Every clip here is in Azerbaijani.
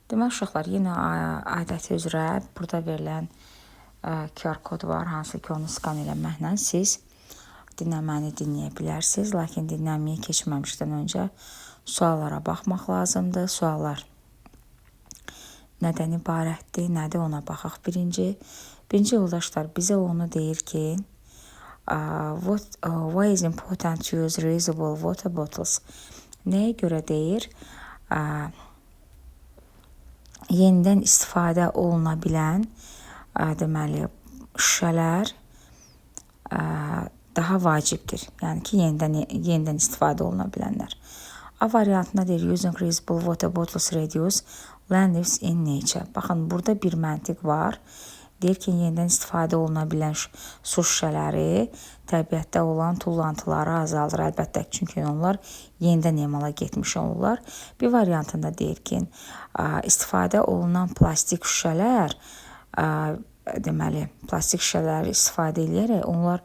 Demək uşaqlar, yenə adəti üzrə burada verilən QR kod var, hansı ki onu skan eləməklə siz dinləməni dinləyə bilərsiniz. Lakin dinləməyə keçməmişdən öncə suallara baxmaq lazımdır. Suallar nədən ibarətdir, nədir ona baxaq birinci. Birinci yoldaşlar bizə onu deyir ki, why is important to use reusable water bottles? Nəyə görə deyir? Yenidən istifadə oluna bilən deməli şüşələr daha vacibdir. Yəni ki, yenidən istifadə oluna bilənlər. A variantında deyir, using reusable water bottles reduce landfills in nature. Baxın, burada bir məntiq var. Deyir ki, yenidən istifadə oluna bilən su şüşələri təbiətdə olan tullantıları azaldır. Əlbəttə, çünki onlar yenidən emala getmiş olurlar. Bir variantında deyir ki, istifadə olunan plastik şüşələr, deməli, plastik şüşələri istifadə edərək onlar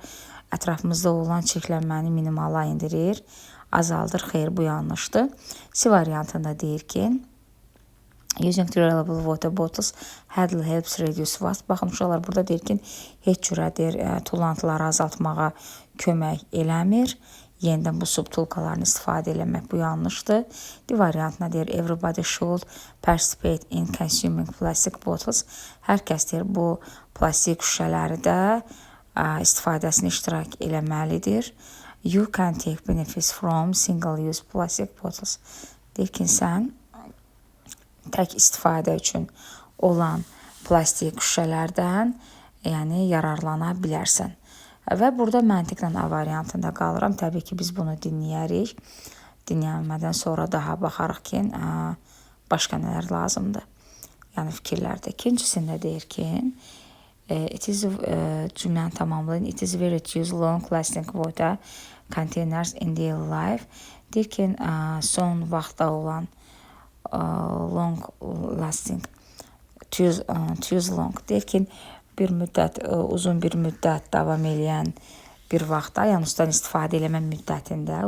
ətrafımızda olan çirklənməni minimala endirir, azaldır. Xeyr, bu yanlışdır. C variantında deyir ki, using reusable water bottles helps reduce waste. Baxın, uşaqlar, burada deyir ki, heç cürə deyir, tullantıları azaltmağa kömək eləmir. Yenidən bu subtulkalarını istifadə eləmək bu yanlışdır. D variantına deyir, everybody should participate in consuming plastic bottles. Hər kəs deyir, bu plastik şüşələri də istifadəsini iştirak eləməlidir. You can take benefits from single-use plastic bottles. Deyir ki, sən tək istifadə üçün olan plastik şüşələrdən yəni yararlana bilərsən. Və burada məntiqlə A variantında qalıram. Təbii ki, biz bunu dinləyərik. Dinlənmədən sonra daha baxarıq ki, başqa nələr lazımdır. Yəni fikirlərdə. İkincisində deyir ki, cümləni tamamlayın. It is very to use long-lasting water containers in daily life. Deyir ki, son vaxtda olan long-lasting, to use long. Deyir ki, uzun bir müddət davam edən bir vaxtda, yəni sudan istifadə eləmə müddətində,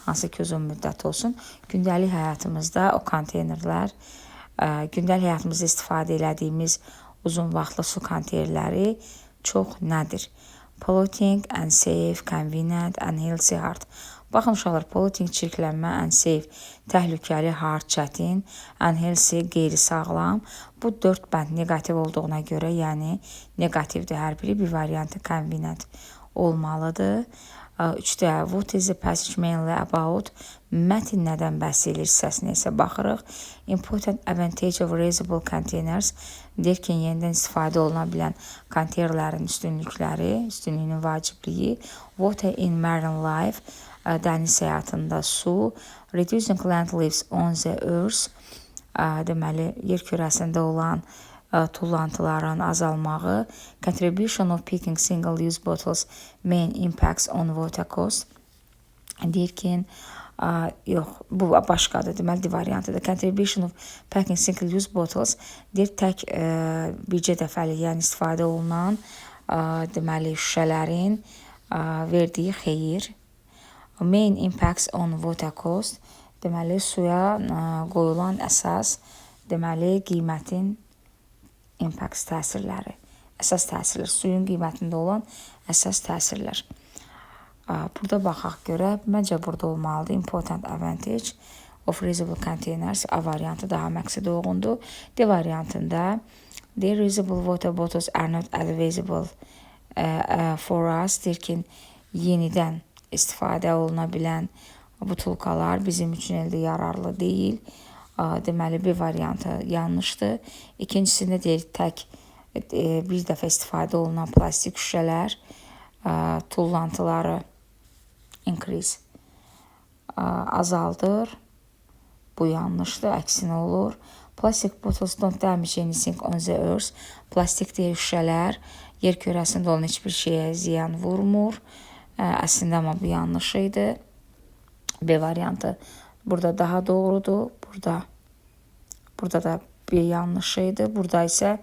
hansı ki uzun müddət olsun, gündəlik həyatımızda o konteynerlər, gündəlik həyatımızda istifadə elədiyimiz uzun vaxtlı su konteynerləri çox nədir? Polluting, unsafe, convenient, unhealthy, hard. Baxın uşaqlar, polluting, çirklənmə, unsafe, təhlükəli, hard, çətin, unhealthy, qeyri-sağlam. Bu 4 bənd negativ olduğuna görə, yəni negativdir hər biri. Bir variantı convenient olmalıdır. 3-də, what is the passage mainly about? Mətin nədən bəhs edir hissəsinə isə baxırıq. Important advantage of reusable containers. Deyir ki, yenidən istifadə oluna bilən konteynerlərin üstünlüyünün vacibliyi. Water in marine life. Dəniz həyatında su. Reducing land leaves on the earth. Deməli, yer kürəsində olan tullantıların azalmağı. Contribution of picking single-use bottles main impacts on water cost. Deyir ki, yox, bu başqadır. Deməli, variantıdır. Contribution of packing single-use bottles deyir, tək bircə dəfəlik, yəni istifadə olunan deməli, şüşələrin verdiyi xeyir. Main impacts on water cost. Deməli, suya qoyulan əsas, deməli, qiymətin impacts təsirləri. Əsas təsirlər, suyun qiymətində olan əsas təsirlər. Burada baxaq görə, məncə burada olmalıdır. Important advantage of reusable containers. A variantı daha məqsədə uyğundur. D variantında the reusable water bottles are not advisable for us. Deyir ki, yenidən istifadə oluna bilən butulkalar bizim üçün əldə yararlı deyil. Deməli, bir variantı yanlışdır. İkincisində deyir, tək bir dəfə istifadə olunan plastik şüşələr tullantıları increase azaldır. Bu yanlışdır, əksinə olur. Plastic bottles don't damage anything on the earth. Plastik deyir şüşələr yer kürəsində olan heç bir şeyə ziyan vurmur. Əslində amma bu yanlış idi. B variantı burada daha doğrudur. Burada da bir yanlış idi. Burada isə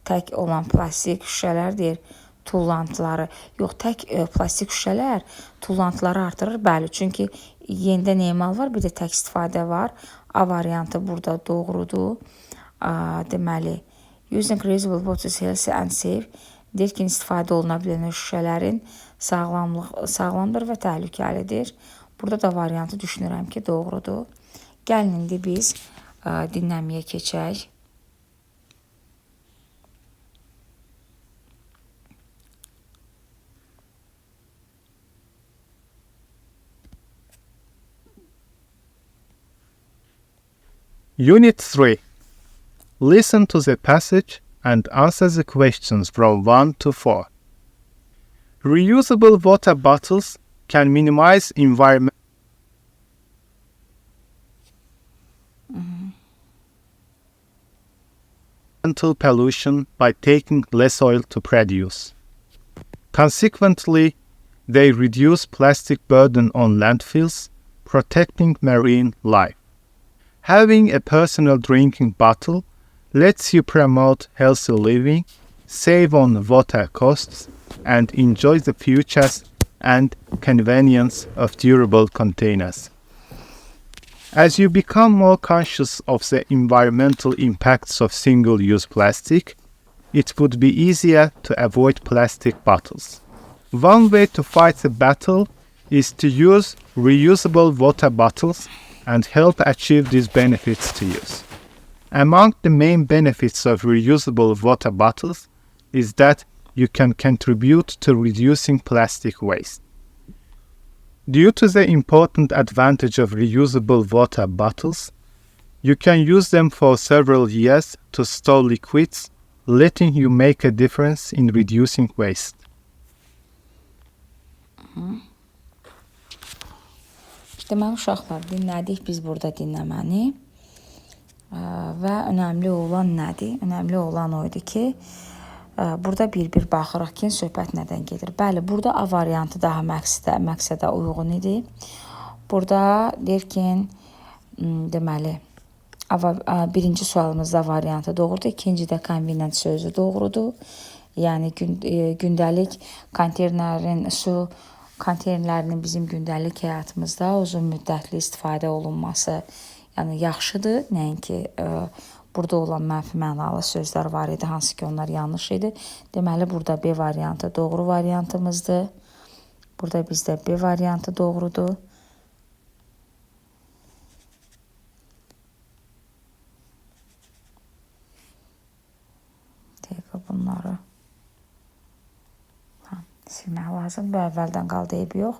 tək olan plastik şüşələr deyir tullantıları. Yox, tək plastik şüşələr tullantıları artırır. Bəli, çünki yenidən emal var, bir də tək istifadə var. A variantı burada doğrudur. deməli, using reusable bottles healthy and safe. Deyir ki, istifadə oluna bilən şüşələrin sağlamdır və təhlükəlidir. Burada da variantı düşünürəm ki, doğrudur. Gəlin indi biz dinləməyə keçək. Unit 3. Listen to the passage and answer the questions from 1 to 4. Reusable water bottles can minimize environmental pollution by taking less oil to produce. Consequently, they reduce plastic burden on landfills, protecting marine life. Having a personal drinking bottle lets you promote healthy living, save on water costs, and enjoy the features and convenience of durable containers. As you become more conscious of the environmental impacts of single-use plastic, it would be easier to avoid plastic bottles. One way to fight the battle is to use reusable water bottles and help achieve these benefits to use. Among the main benefits of reusable water bottles is that you can contribute to reducing plastic waste. Due to the important advantage of reusable water bottles, you can use them for several years to store liquids, letting you make a difference in reducing waste. Deməli, uşaqlar, dinlədik biz burada dinləməni və önəmli olan nədir? Önəmli olan oydu ki, burada bir-bir baxırıq ki, söhbət nədən gedir. Bəli, burada A variantı daha məqsədə uyğun idi. Burada deyir ki, deməli, birinci sualımızda variantı doğrudur, ikincidə convenient sözü doğrudur. Yəni, gündəlik su konteynerlərinin bizim gündəlik həyatımızda uzun müddətli istifadə olunması yaxşıdır. Nəinki burada olan mənfi mənalı sözlər var idi, hansı ki onlar yanlış idi. Deməli, burada B variantı doğru variantımızdır. Burada bizdə B variantı doğrudur. Dəqiqə bunları silmək lazım. Bu əvvəldən qaldı, eybi yox.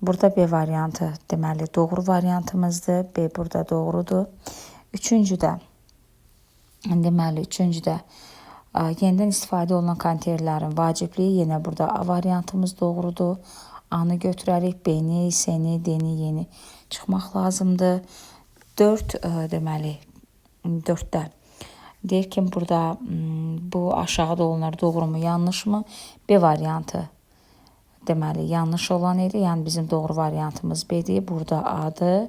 Burada B variantı deməli doğru variantımızdır. B burada doğrudur. Üçüncüdə yenidən istifadə olunan konteynerlərin vacibliyi yenə burada A variantımız doğrudur. A-nı götürərik. B-ni, C-ni, D-ni yeni çıxmaq lazımdır. 4-də deyir ki, burada bu aşağıda olanlar doğru mu, yanlış mı? B variantı deməli yanlış olan idi. Yəni bizim doğru variantımız B-dir. Burada A-dır.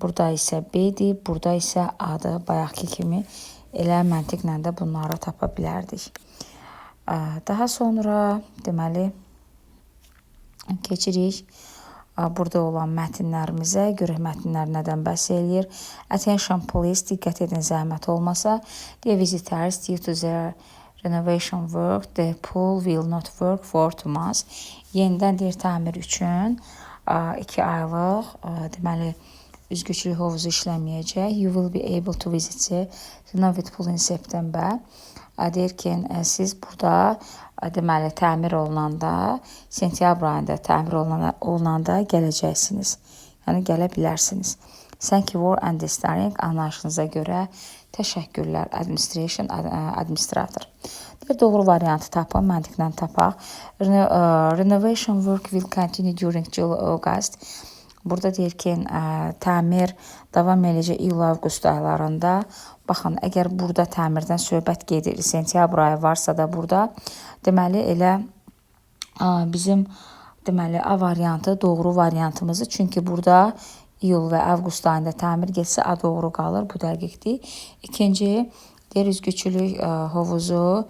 Burada isə B-dir. Burada isə A-dır. Bayaqki kimi elə məntiqlə də bunları tapa bilərdik. Daha sonra deməli keçirik burada olan mətnlərimizə. Görək mətnlər nədən bəhs eləyir. Attention please, diqqət edin, zəhmət olmasa. Dear visitors, due to the renovation work, the pool will not work for 2 months. Yenidən deyir təmir üçün 2 aylıq deməli üzgüçülük hovuzu işləməyəcək. You will be able to visit the renovated pool in September. Deyir ki, siz burada deməli təmir olunanda, sentyabr ayında təmir olunanda gələcəksiniz. Yəni gələ bilərsiniz. Thank you for understanding. Anlayışınıza görə təşəkkürlər, administrator. Doğru variantı tapın, məntiqlə tapaq. Renovation work will continue during July-August. Burada deyir ki, təmir davam edəcək iyul-avqust aylarında. Baxın, əgər burada təmirdən söhbət gedir, sentyabr ayı varsa da burada, deməli elə bizim deməli A variantı doğru variantımızdır. Çünki burada iyul və avqust ayında təmir getsə A doğru qalır. Bu dəqiqdir. İkinci, deyir üzgüçülük hovuzu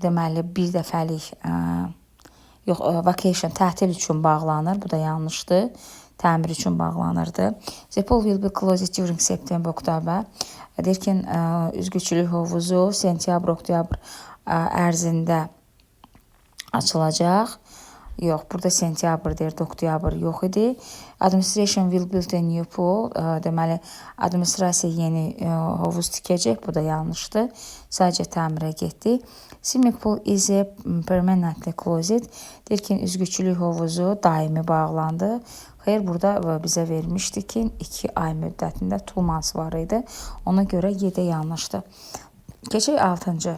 deməli bir dəfəlik vacation tətil üçün bağlanır. Bu da yanlışdır. təmir üçün bağlanırdı. The pool will be closed during September, October. Deyir ki, üzgüçülük hovuzu sentyabr-oktyabr ərzində açılacaq. Yox, burada sentyabr deyirdi, oktyabr yox idi. Administration will build a new pool. Deməli, administrasiya yeni hovuz tikəcək. Bu da yanlışdır. Sadəcə təmirə getdi. Swimming pool is a permanently closed. Deyir ki, üzgüçülük hovuzu daimi bağlandı. Xeyr, burada bizə vermişdi ki, 2 ay müddətində 2 months var idi. Ona görə 7 yanlışdır. Keçək 6-cı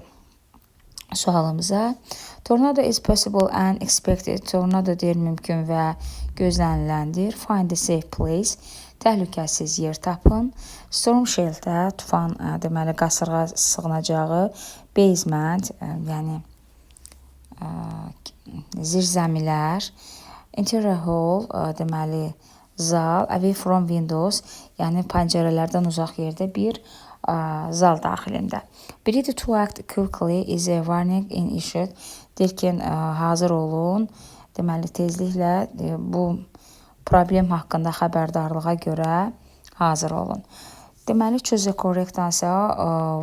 sualımıza. Tornado is possible and expected. Tornado deyir mümkün və gözləniləndir. Find a safe place. Təhlükəsiz yer tapın. Storm shelter, tufan, deməli qasırğa sığınacağı. Basement, yəni zirzəmilər. Interior hall, deməli zal. Away from windows, yəni pəncərələrdən uzaq yerdə bir zal daxilində. Be ready to act quickly is a warning in issued. Deyir ki, hazır olun. Deməli, tezliklə bu problem haqqında xəbərdarlığa görə hazır olun. Deməli, choose the correct answer.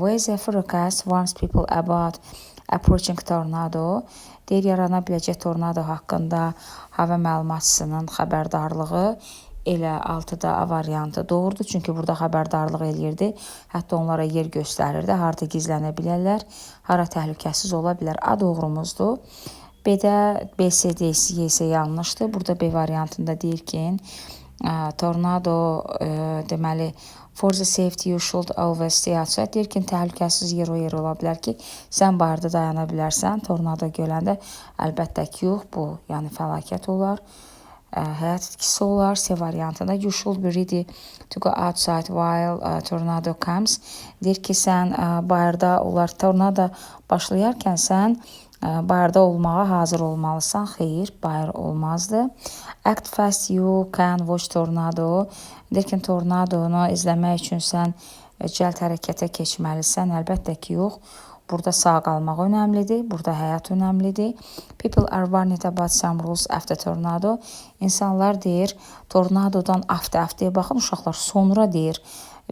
Where the forecast warns people about approaching tornado. Deyir, yarana biləcək tornado haqqında hava məlumatçısının xəbərdarlığı. Elə 6-da A variantı doğrudur. Çünki burada xəbərdarlıq eləyirdi. Hətta onlara yer göstərirdi. Harada gizlənə bilərlər, hara təhlükəsiz ola bilər. A doğrumuzdur. B-də B, C, D, C isə yanlışdır. Burada B variantında deyir ki, tornado deməli for the safety you should always stay outside. Deyir ki, təhlükəsiz yer o yer ola bilər ki, sən barda dayana bilərsən. Tornado gələndə əlbəttə ki, yox, bu yəni fəlakət olar. Həyat etkisi olar. C variantında you should be ready to go outside while tornado comes. Deyir ki, sən bayırda olar, tornado başlayarkən sən bayırda olmağa hazır olmalısan. Xeyr, bayır olmazdı. Act fast you can watch tornado. Deyir ki, tornadonu izləmək üçün sən cəld hərəkətə keçməlisən. Əlbəttə ki, yox. Burada sağ qalmaq önəmlidir. Burada həyat önəmlidir. People are warned about some rules after tornado. İnsanlar deyir, tornadodan haftaya baxın, uşaqlar sonra deyir,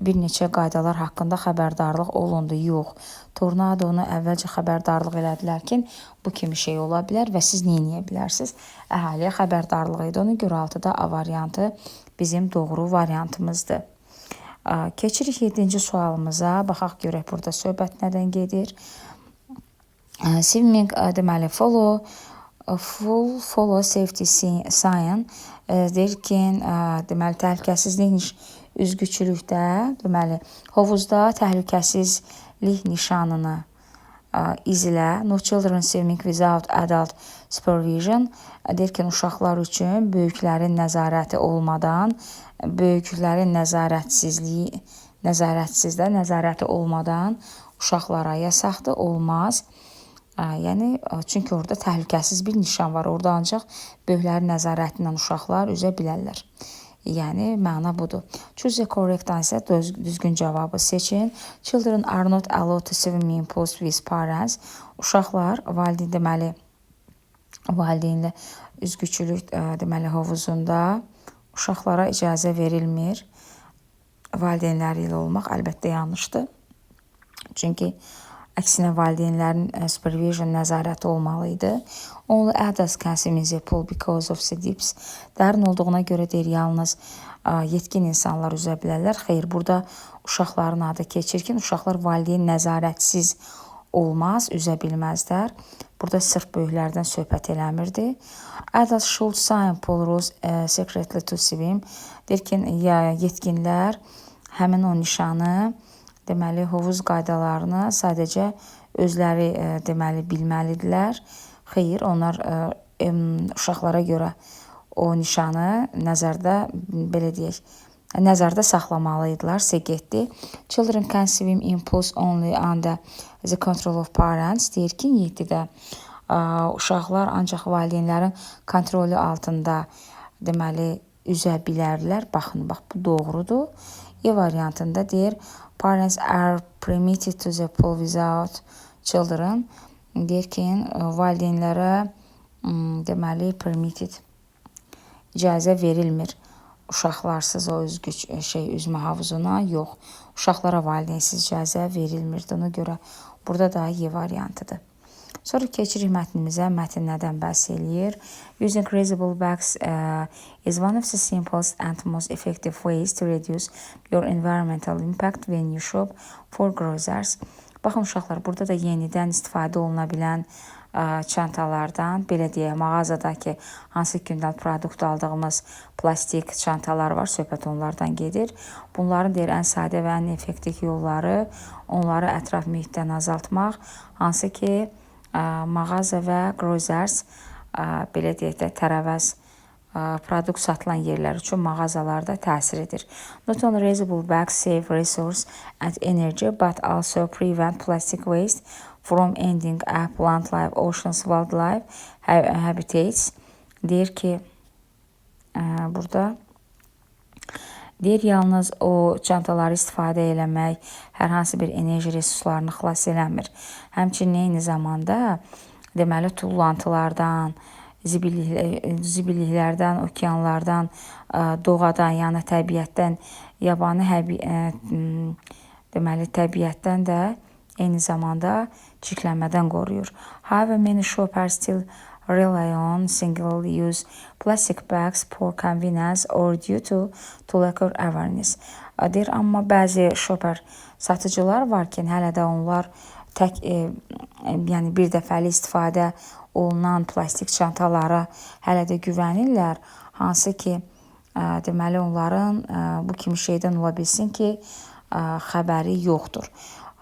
bir neçə qaydalar haqqında xəbərdarlıq olundu. Yox, tornadonu əvvəlcə xəbərdarlıq elədilər ki, bu kimi şey ola bilər və siz nə edə bilərsiniz? Əhaliyə xəbərdarlıq idi. Ona görə 6-da A variantı bizim doğru variantımızdır. Keçirik 7-ci sualımıza. Baxaq görək burada söhbət nədən gedir. Swimming, deməli follow safety sign. Deyir ki, deməli təhlükəsizlik üzgüçülükdə, deməli hovuzda təhlükəsizlik nişanını izlə. No children swimming without adult supervision. Deyir ki, uşaqlar üçün böyüklərin nəzarəti olmadan, böyüklərin nəzarəti olmadan uşaqlara yasaqdır, olmaz. Yəni, çünki orada təhlükəsiz bir nişan var. Orada ancaq böyüklərin nəzarəti ilə uşaqlar üzə bilərlər. Yəni, məna budur. Choose the correct answer. Düzgün cavabı seçin. Children are not allowed to swim in pools with parents. Uşaqlar, valideynlə üzgüçülük deməli hovuzunda uşaqlara icazə verilmir. Valideynləri ilə olmaq əlbəttə yanlışdır. Çünki əksinə valideynlərin supervision nəzarəti olmalıydı. Only adults can swim in the pool because of the dips. Dərin olduğuna görə deyir, yalnız yetkin insanlar üzə bilərlər. Xeyr, burada uşaqların adı keçir ki, uşaqlar valideyn nəzarətsiz olmaz, üzə bilməzlər. Burada sırf böyüklərdən söhbət eləmirdi. Adults should sign pool rules secretly to swim. Deyir ki, yetkinlər həmin o nişanı, deməli, hovuz qaydalarını sadəcə özləri deməli bilməlidirlər. Xeyr, onlar uşaqlara görə o nişanı nəzərdə saxlamalıydılar. Getdi. Children can swim in pools only under the control of parents. Deyir ki, 7-də uşaqlar ancaq valideynlərin kontrolü altında deməli üzə bilərlər. Baxın, bax, bu doğrudur. E variantında deyir, parents are permitted to the pool without children. Deyir ki, valideynlərə deməli permitted icazə verilmir uşaqlarsız o üzmə havuzuna yox. Uşaqlara valideynsiz icazə verilmirdi. Ona görə burada da Y variantıdır. Sonra keçirik mətnimizə. Mətn nədən bəhs eləyir? Using reusable bags is one of the simplest and most effective ways to reduce your environmental impact when you shop for groceries. Baxın uşaqlar, burada da yenidən istifadə oluna bilən çantalardan, belə deyək, mağazadakı hansı gündəlik produkt aldığımız plastik çantalar var, söhbət onlardan gedir. Bunların deyir ən sadə və ən effektiv yolları onları ətraf mühitdən azaltmaq, hansı ki mağaza və groceries, belə deyək də tərəvəz produkt satılan yerlər üçün mağazalarda təsir edir. Not only reusable bags save resource and energy, but also prevent plastic waste from ending up plant life, oceans, wildlife habitats. Deyir ki, burada deyir yalnız o çantaları istifadə eləmək hər hansı bir enerji resurslarını xilas eləmir. Həmçinin eyni zamanda deməli tullantılardan, zibilliklərdən, okeanlardan, doğadan, yəni təbiətdən, yabani deməli təbiətdən də eyni zamanda çirklənmədən qoruyur. However, many shoppers still rely on single-use plastic bags for convenience or due to lack of awareness. Deyir, amma bəzi shopper satıcılar var ki, hələ də onlar yəni bir dəfəli istifadə olunan plastik çantalara hələ də güvənirlər. Hansı ki, deməli onların bu kimi şeydən ola bilsin ki, xəbəri yoxdur.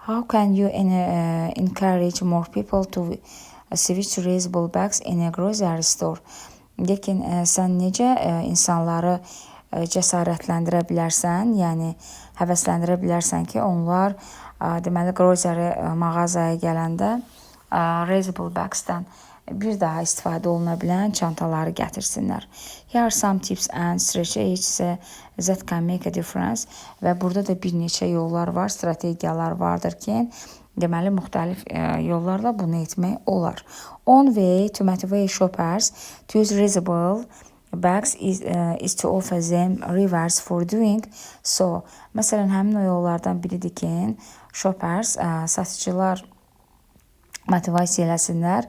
How can you encourage more people to switch to reusable bags in a grocery store? Lakin sən necə insanları cəsarətləndirə bilərsən, yəni həvəsləndirə bilərsən ki, onlar deməli grocery mağazaya gələndə reusable bagsdan bir daha istifadə oluna bilən çantaları gətirsinlər. Here are some tips and strategies that can make a difference. Və burada da bir neçə yollar var, strategiyalar vardır ki, deməli müxtəlif yollarla bunu etmək olar. One way to motivate shoppers to use reusable bags is to offer them rewards for doing so. Məsələn, həmin o yollardan biridir ki, shoppers, satıcılar motivasiya eləsinlər.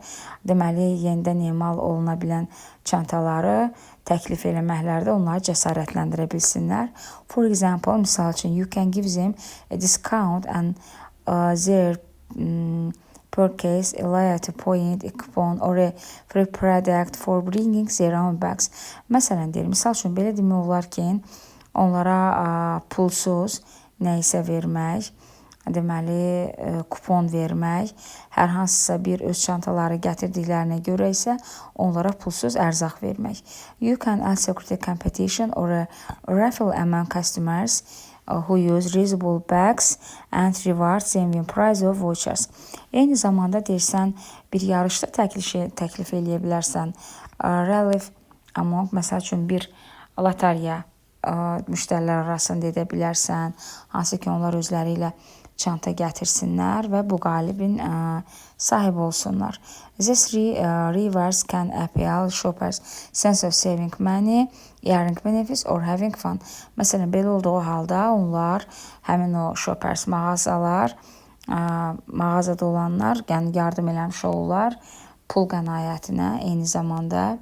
Deməli, yenidən emal oluna bilən çantaları təklif eləməklərdə onları cəsarətləndirə bilsinlər. For example, misal üçün, you can give them a discount and their purchase a loyalty point, a coupon or a free product for bringing their own bags. Məsələn, deyir, misal üçün, belə demək olar ki, onlara pulsuz nə isə vermək, deməli, kupon vermək, hər hansısa bir öz çantaları gətirdiklərinə görə isə onlara pulsuz ərzaq vermək. You can also create a competition or a raffle among customers who use reusable bags and reward them with prize of vouchers. Eyni zamanda deyirsən, bir yarışda təklif eləyə bilərsən. Raffle among, məsəl üçün, bir loteriya müştərilər arasında edə bilərsən, hansı ki, onlar özləri ilə çanta gətirsinlər və bu qalibin sahib olsunlar. These rewards can appeal shoppers' sense of saving money, earning benefits or having fun. Məsələn, belə olduğu halda onlar, həmin o shoppers mağazalar, mağazada olanlar, yəni yardım eləmiş olurlar pul qənaətinə, eyni zamanda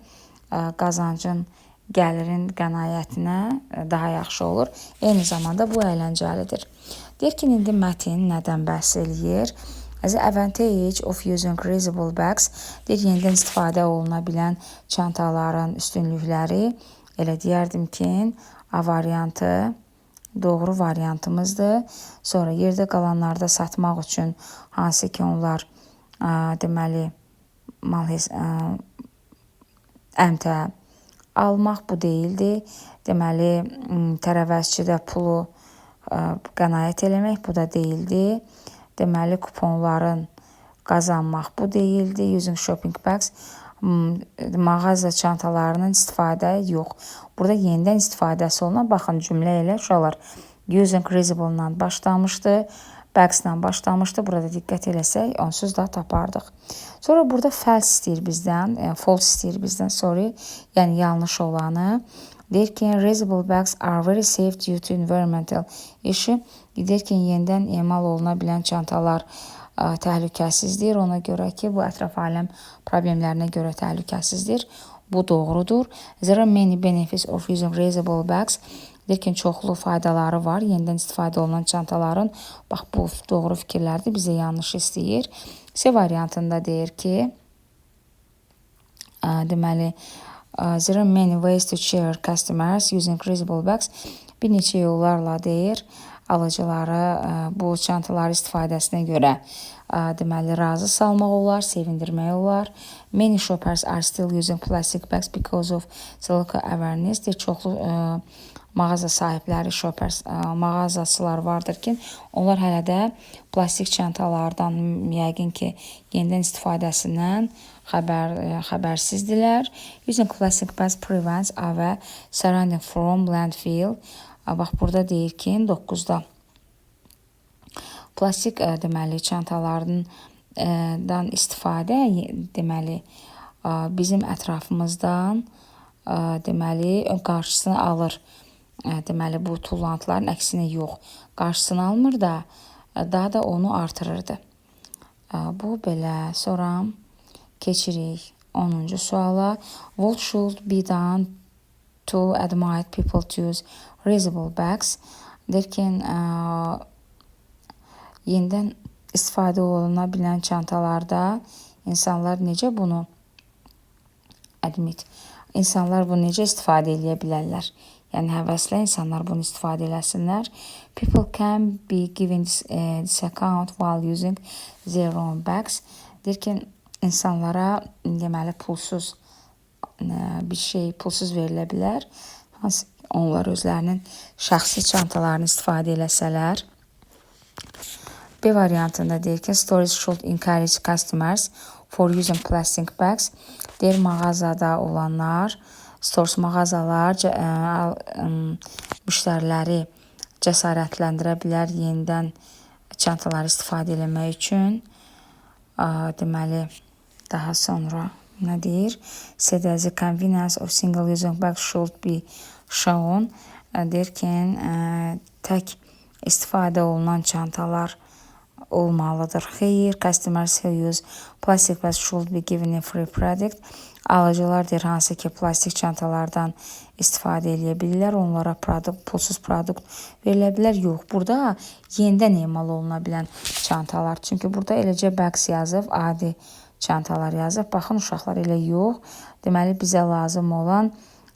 qazancın, gəlirin qənaətinə daha yaxşı olur. Eyni zamanda bu əyləncəlidir. Deyir ki, indi mətn nədən bəhs eləyir? The advantage of using reusable bags, deyir, yenidən istifadə oluna bilən çantaların üstünlükləri, elə deyərdim ki, A variantı doğru variantımızdır. Sonra yerdə qalanlarda satmaq üçün hansı ki, onlar deməli əmtə almaq bu deyildi. Deməli, tərəvəzçidə pulu qənaət eləmək bu da deyildi. Deməli, kuponların qazanmaq bu deyildi. Using shopping bags, mağaza çantalarının istifadə yox. Burada yenidən istifadəsi olunan, baxın cümlə elə uşaqlar. Using reusable-dan başlamışdı, bags-dan başlamışdı. Burada diqqət eləsək, onsuz da tapardıq. Sonra burada false istəyir bizdən, false istəyir bizdən, sorry, yəni yanlış olanı. Deyir ki, reusable bags are very safe due to environmental issue. Deyir ki, yenidən emal oluna bilən çantalar təhlükəsizdir. Ona görə ki, bu ətraf aləm problemlərinə görə təhlükəsizdir. Bu doğrudur. There are many benefits of using reusable bags. Deyir ki, çoxlu faydaları var yenidən istifadə olunan çantaların. Bax, bu doğru fikirlərdir, bizə yanlış istəyir. C variantında deyir ki, deməli, there are many ways to cheer customers using reusable bags. Bir neçə yollarla deyir, alıcıları bu çantalar istifadəsinə görə deməli, razı salmaq olar, sevindirmək olar. Many shoppers are still using plastic bags because of the local awareness. Deyir, çoxlu mağaza sahibləri, shoppers, mağazaçılar vardır ki, onlar hələ də plastik çantalardan yəqin ki, yenidən istifadəsindən xəbərsizdirlər. Using plastic bags prevents our surrounding from landfill. Bax, burada deyir ki, 9-da plastik deməli, çantalardan istifadə deməli, bizim ətrafımızdan deməli, qarşısını alır. Deməli, bu tullantıların əksinə yox, qarşısını almır da, daha da onu artırırdı. Bu belə. Sonra keçirik 10-cu suala. What should be done to admire people to use reusable bags? Deyir ki, yenidən istifadə oluna bilən çantalarda insanlar necə bunu insanlar bunu necə istifadə edə bilərlər? Yəni, həvəslə insanlar bunu istifadə eləsinlər. People can be given this account while using their own bags. Deyir ki, insanlara deməli, pulsuz bir şey, pulsuz verilə bilər. Hansı onlar özlərinin şəxsi çantalarını istifadə eləsələr. B variantında deyir ki, stores should encourage customers for using plastic bags. Deyir, mağazada olanlar, stores mağazalar müştəriləri cəsarətləndirə bilər yenidən çantaları istifadə eləmək üçün. Deməli, daha sonra nə deyir? C-də the convenience of single-using bags should be shown. Deyir ki, tək istifadə olunan çantalar olmalıdır. Xeyr, customers who use plastic bags should be given a free product. Alıcılar deyir, hansı ki, plastik çantalardan istifadə edə bilirlər, onlara pulsuz produkt verilə bilər. Yox, burada yenidən emal oluna bilən çantalar. Çünki burada eləcə bags yazıb, adi çantalar yazıb. Baxın, uşaqlar, elə yox. Deməli, bizə lazım olan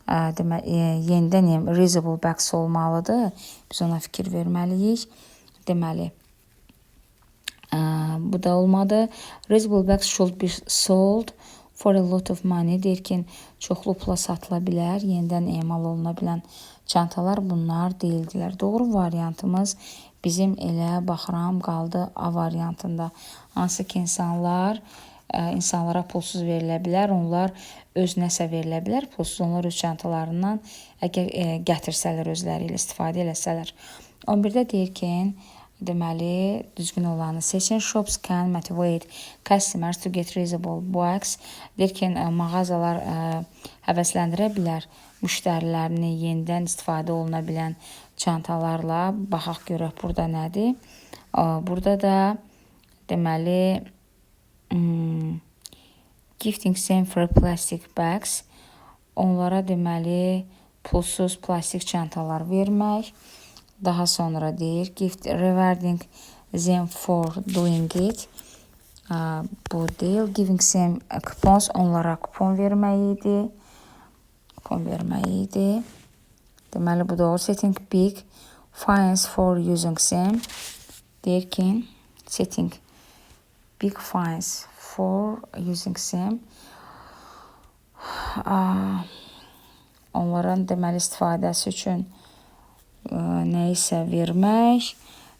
yenidən reusable bags olmalıdır. Biz ona fikir verməliyik. Deməli, bu da olmadı. Reusable bags should be sold for a lot of money. Deyir ki, çoxlu pula satıla bilər. Yenidən emal oluna bilən çantalar bunlar deyildilər. Doğru variantımız bizim elə baxıram qaldı A variantında. Hansı ki, insanlara pulsuz verilə bilər. Onlar öz nəsə verilə bilər. Pulsuz onlar öz çantalarından əgər gətirsələr, özləri ilə istifadə eləsələr. 11-də deyir ki, deməli, düzgün olanı seçin. Shops can motivate customers to get reusable bags. Deyir ki, mağazalar həvəsləndirə bilər müştərilərini yenidən istifadə oluna bilən çantalarla. Baxaq görək, burada nədir? Burada da deməli, gifting them free plastic bags. Onlara deməli, pulsuz plastik çantalar vermək. Daha sonra deyir, rewarding them for doing it. Bu deyil, giving them coupons, onlara kupon vermək idi. Deməli, bu doğru. Setting big fines for using them. Deyir ki, setting big fines for using them. Onların deməli istifadəsi üçün nəyisə vermək.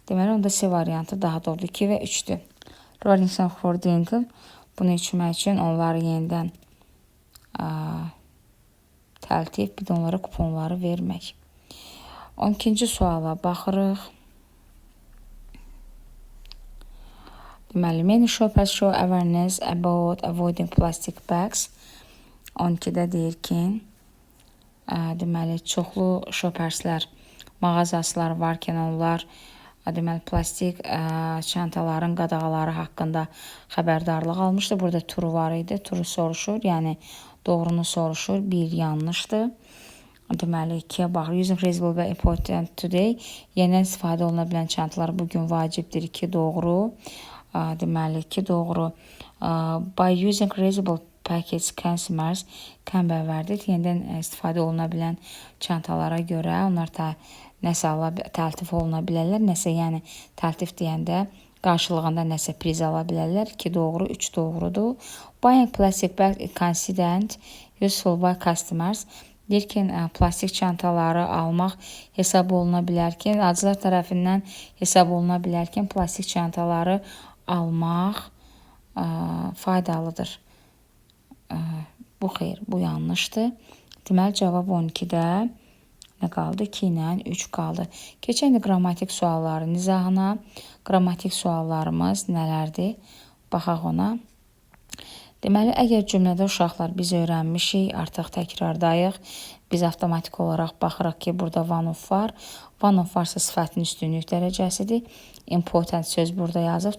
Deməli, onda C variantı daha doğrudur. 2 və 3-dür. Rewarding them for doing it. Bunu içmək üçün onları yenidən təltif, bir də onlara kuponları vermək. 12-ci suala baxırıq. Deməli, many shoppers show awareness about avoiding plastic bags. 12-də deyir ki, deməli, çoxlu şoperslər, mağazasılar varkən onlar deməli, plastik çantaların qadağaları haqqında xəbərdarlıq almışdı. Burada turu var idi. Turu soruşur, yəni doğrunu soruşur. Bir yanlışdır. Deməli, 2-yə baxır. Using reusable və important today. Yenidən istifadə oluna bilən çantalar bugün vacibdir. 2 doğru. Deməli, 2 doğru. By using reusable packets, consumers qəmbərvərdir. Yenidən istifadə oluna bilən çantalara görə onlar nəsə təltif oluna bilərlər. Nəsə, yəni təltif deyəndə qarşılığında nəsə priz ala bilərlər. 2 doğru, 3 doğrudur. Buying plastic bag considered useful by customers. Deyir ki, plastik çantaları almaq hesab oluna bilərkən, alıcılar tərəfindən hesab oluna bilərkən plastik çantaları almaq faydalıdır. Bu xeyr, bu yanlışdır. Deməli, cavab 12-də nə qaldı? 2 ilə 3 qaldı. Keçən qrammatik sualları nizahına. Qrammatik suallarımız nələrdir? Baxaq ona. Deməli, əgər cümlədə uşaqlar biz öyrənmişik, artıq təkrardayıq. Biz avtomatik olaraq baxırıq ki, burada one of var. One of varsa sifətin üstünlük dərəcəsidir. Important söz burada yazıq.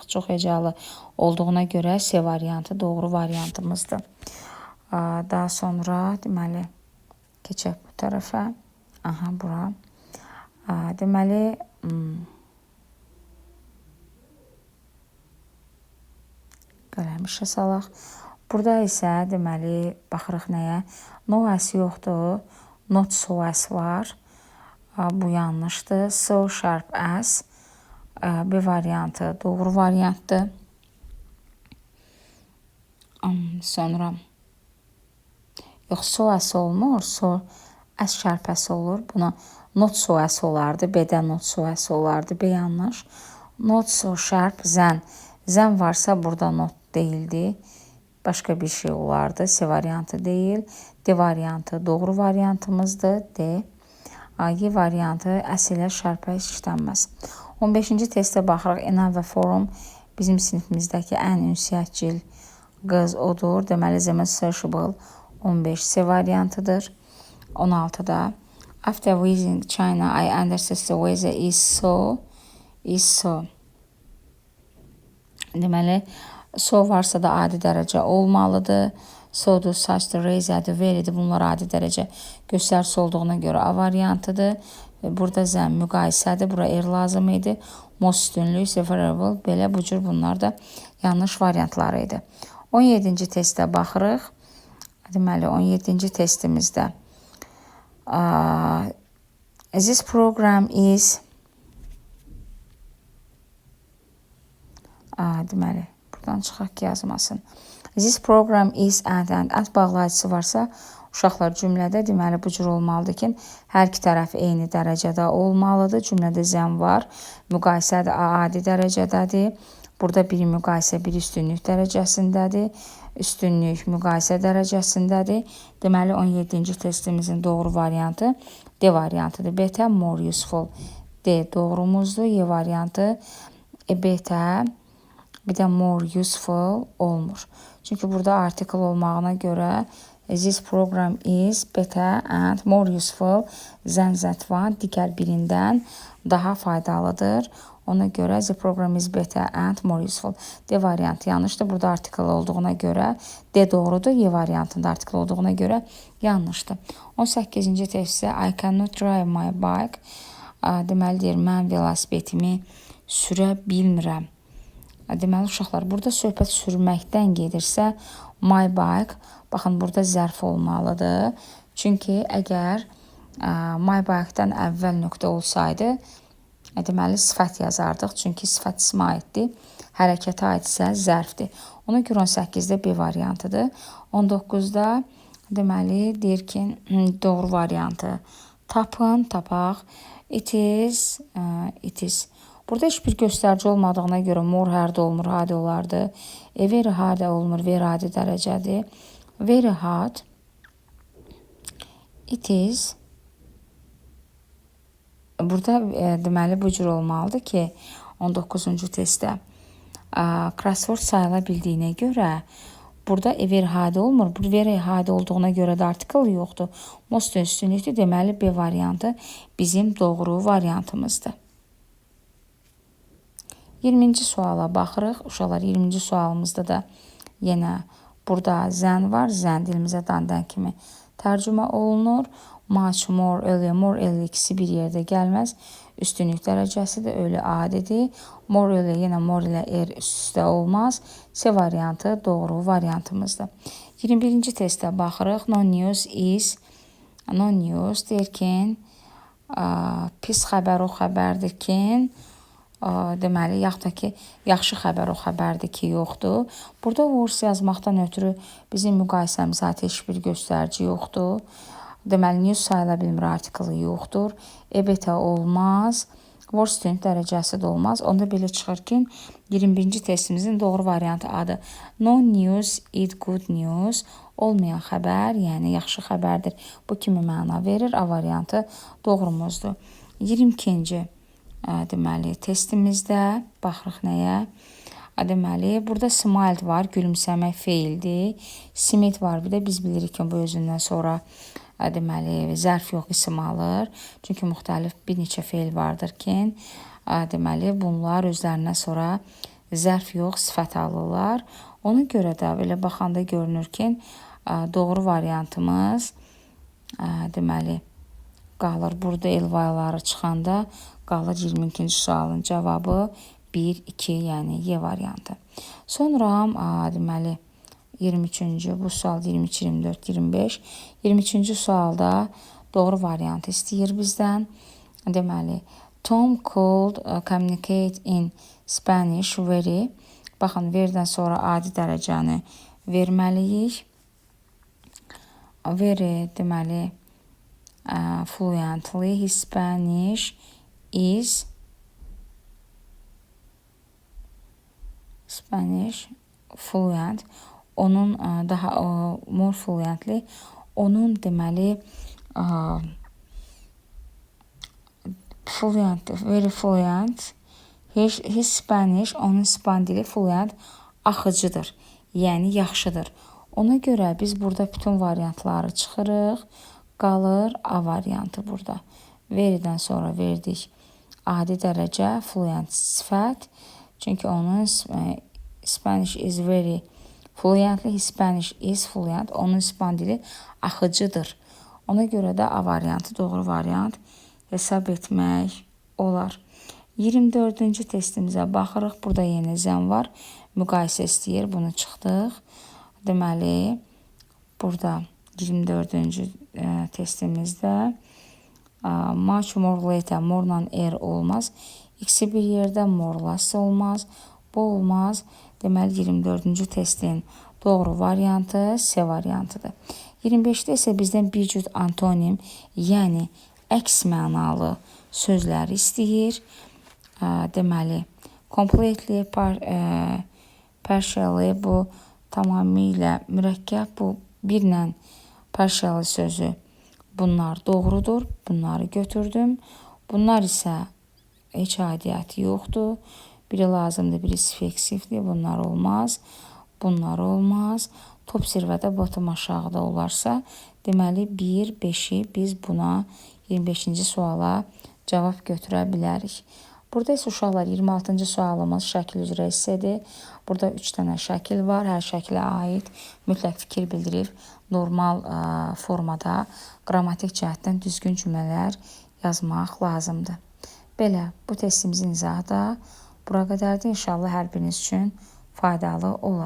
Çox hecalı olduğuna görə C variantı doğru variantımızdır. Daha sonra deməli keçək bu tərəfə. Aha, bura. Deməli, qələm işə salaq. Burada isə deməli baxırıq nəyə? No as yoxdur. Not so as var. Bu yanlışdır. So sharp as. B variantı doğru variantdır. Sonra yox, so as olmur. So as sharp as olur. Buna not so as olardı. B-də not so as olardı. B yanlış. Not so sharp zən. Zən varsa burada not deyildi. Başqa bir şey olardı. C variantı deyil. D variantı doğru variantımızdır. D. Y variantı əs ilə şərpə işlənməz. 15-ci testə baxırıq. Enan və Forum bizim sinifimizdəki ən ünsiyyətcil qız odur. Deməli, Zaman Sociable 15 C variantıdır. 16-da After visiting China, I understood the weather is so. Deməli, so varsa da adi dərəcə olmalıdır. Sodur, saçdır, reyzədir, veridir. Bunlar adi dərəcə göstərisi olduğuna görə A variantıdır. Burada zəm müqayisədir. Bura er lazım idi. Most üstünlük, severable. Belə bu cür bunlar da yanlış variantları idi. 17-ci testə baxırıq. Deməli, 17-ci testimizdə this program is deməli, buradan çıxaq ki, yazmasın. This program is and bağlayıcısı varsa uşaqlar cümlədə deməli bu cür olmalıdır ki, hər iki tərəf eyni dərəcədə olmalıdır. Cümlədə zəm var. Müqayisədə adi dərəcədədir. Burada bir müqayisə, bir üstünlük dərəcəsindədir. Üstünlük müqayisə dərəcəsindədir. Deməli 17-ci testimizin doğru variantı D variantıdır. Beta more useful. D doğrumuzdur. Y variantı beta bir də more useful olmur. Çünki burada article olmağına görə this program is better and more useful than that one. Digər birindən daha faydalıdır. Ona görə the program is better and more useful. D variantı yanlışdır. Burada article olduğuna görə D doğrudur. Y variantında article olduğuna görə yanlışdır. 18-ci test isə I cannot drive my bike. Deməli deyir, mən velosipedimi sürə bilmirəm. Deməli, uşaqlar, burada söhbət sürməkdən gedirsə, my bike, baxın, burada zərf olmalıdır. Çünki əgər my bike-dan əvvəl nöqtə olsaydı, deməli, sifət yazardıq. Çünki sifət ismə aiddir. Hərəkətə aidsə zərfdir. Ona görə 18-də B variantıdır. 19-da deməli, deyir ki, doğru variantı tapın, tapaq. It is. Burada heç bir göstərici olmadığına görə more harda olmur, hadi olardı. Very hard olmur, very hadi dərəcədir. Very hard. It is. Burada deməli bu cür olmalıdır ki 19-cu testdə crossword sayıla bildiyinə görə burada very high olmur. Bu very high olduğuna görə də artikel yoxdur. Most üstünlükdür. Deməli B variantı bizim doğru variantımızdır. 20-ci suala baxırıq. Uşaqlar 20-ci sualımızda da yenə burada zən var. Zən dilimizə dandan kimi tərcümə olunur. Much, more, early, more, early ikisi bir yerdə gəlməz. Üstünlük dərəcəsi də ölü adidir. More early yenə more ilə üst-üstə olmaz. C variantı doğru variantımızdır. 21-ci testə baxırıq. No news is, no news deyirkən, pis xəbər o xəbərdir ki, deməli, yaxud da ki, yaxşı xəbər o xəbərdir ki, yoxdur. Burada worse yazmaqdan ötürü bizim müqayisəmizə heç bir göstərici yoxdur. Deməli, news sayıla bilmir, artiklı yoxdur. EBT olmaz. Worse üstünlük dərəcəsi də olmaz. Onda belə çıxır ki, 21-ci testimizin doğru variantı adı. No news is good news. Olmayan xəbər, yəni yaxşı xəbərdir. Bu kimi məna verir. A variantı doğrumuzdur. 22-ci deməli, testimizdə baxırıq nəyə? Deməli, burada smiled var, gülümsəmək feildir. Simit var, bir də biz bilirik ki, bu özündən sonra deməli, zərf yox isim alır. Çünki müxtəlif bir neçə feil vardır ki, deməli, bunlar özlərindən sonra zərf yox, sifət alırlar. Ona görə də belə baxanda görünür ki, doğru variantımız deməli, qalır. Burada elvayaları çıxanda qalır 22-ci sualın cavabı 1, 2, yəni Y variantı. Sonra deməli 23-cü, bu sual 23, 24, 25. 23-cü sualda doğru variantı istəyir bizdən. Deməli, Tom could communicate in Spanish very. Baxın, verydən sonra adi dərəcəni verməliyik. Very deməli fluently. His Spanish is fluent. Onun daha more fluently. Onun deməli fluent, very fluent. His Spanish, onun İspan dili fluent, axıcıdır. Yəni yaxşıdır. Ona görə biz burada bütün variantları çıxırıq. Qalır A variantı burada. Verydən sonra verdik. Adi dərəcə, fluent sifət. Çünki onun Spanish is very fluently, his Spanish is fluent. Onun İspan dili axıcıdır. Ona görə də A variantı doğru variant hesab etmək olar. 24-cü testimizə baxırıq. Burada yenə zən var. Müqayisə istəyir. Bunu çıxdıq. Deməli, burada 24-cü testimizdə much more later, more-la er olmaz. İkisi bir yerdə, more-less olmaz. Bu olmaz. Deməli, 24-cü testin doğru variantı C variantıdır. 25-də isə bizdən bir cüt antonim, yəni əks mənalı sözləri istəyir. Deməli, completely, partially, bu tamamilə mürəkkəb, bu birlə partially sözü. Bunlar doğrudur. Bunları götürdüm. Bunlar isə heç aidiyyəti yoxdur. Biri lazımdır, biri suffixivdir. Bunlar olmaz. Bunlar olmaz. Top zirvədə, bottom aşağıda olarsa, deməli 1, 5-i biz buna 25-ci suala cavab götürə bilərik. Burada isə uşaqlar 26-cı sualımız şəkil üzrə hissədir. Burada 3 dənə şəkil var. Hər şəkilə aid mütləq fikir bildirib normal formada qrammatik cəhətdən düzgün cümlələr yazmaq lazımdır. Belə, bu testimizin izahı da bura qədərdir. İnşallah hər biriniz üçün faydalı olar.